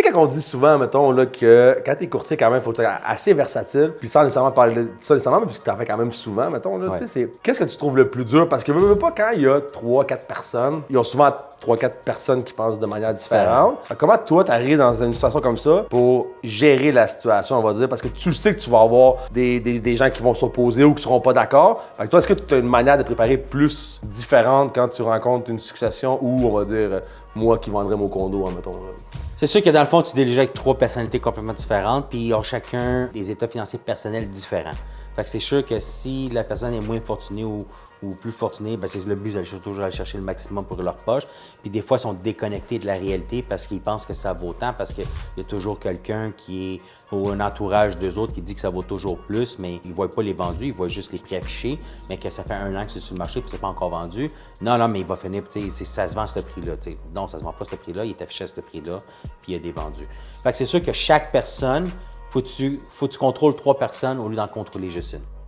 sais, quand on dit souvent, mettons, là, que quand t'es courtier, quand même, il faut être assez versatile, puis sans nécessairement parler de ça nécessairement, parce que t'en fais quand même souvent, mettons, là, tu sais, c'est qu'est-ce que tu trouves le plus dur? Parce que veux pas, quand il y a 3-4 personnes, ils ont souvent 3-4 personnes qui pensent de manière différente. Comment toi, t'arrives dans une situation comme ça pour gérer la situation, on va dire, parce que tu sais que tu vas avoir des gens qui vont s'opposer ou qui seront pas d'accord. Fait que toi, est-ce que tu as une manière de préparer plus différente quand tu rencontres une succession ou, on va dire, moi qui vendrais mon condo, mettons, là? C'est sûr que dans le fond, tu délégues avec 3 personnalités complètement différentes, puis ils ont chacun des états financiers personnels différents. Fait que c'est sûr que si la personne est moins fortunée ou plus fortunée, ben c'est le but d'aller toujours aller chercher le maximum pour leur poche. Puis des fois, ils sont déconnectés de la réalité parce qu'ils pensent que ça vaut tant, parce qu'il y a toujours quelqu'un qui est ou un entourage d'eux autres qui dit que ça vaut toujours plus, mais ils ne voient pas les vendus, ils voient juste les prix affichés, mais que ça fait 1 an que c'est sur le marché et que c'est pas encore vendu. Non, mais il va finir, ça se vend à ce prix-là. Non, ça se vend pas à ce prix-là, il est affiché à ce prix-là, puis il y a des vendus. Fait que c'est sûr que chaque personne, faut que tu contrôles 3 personnes au lieu d'en contrôler juste une.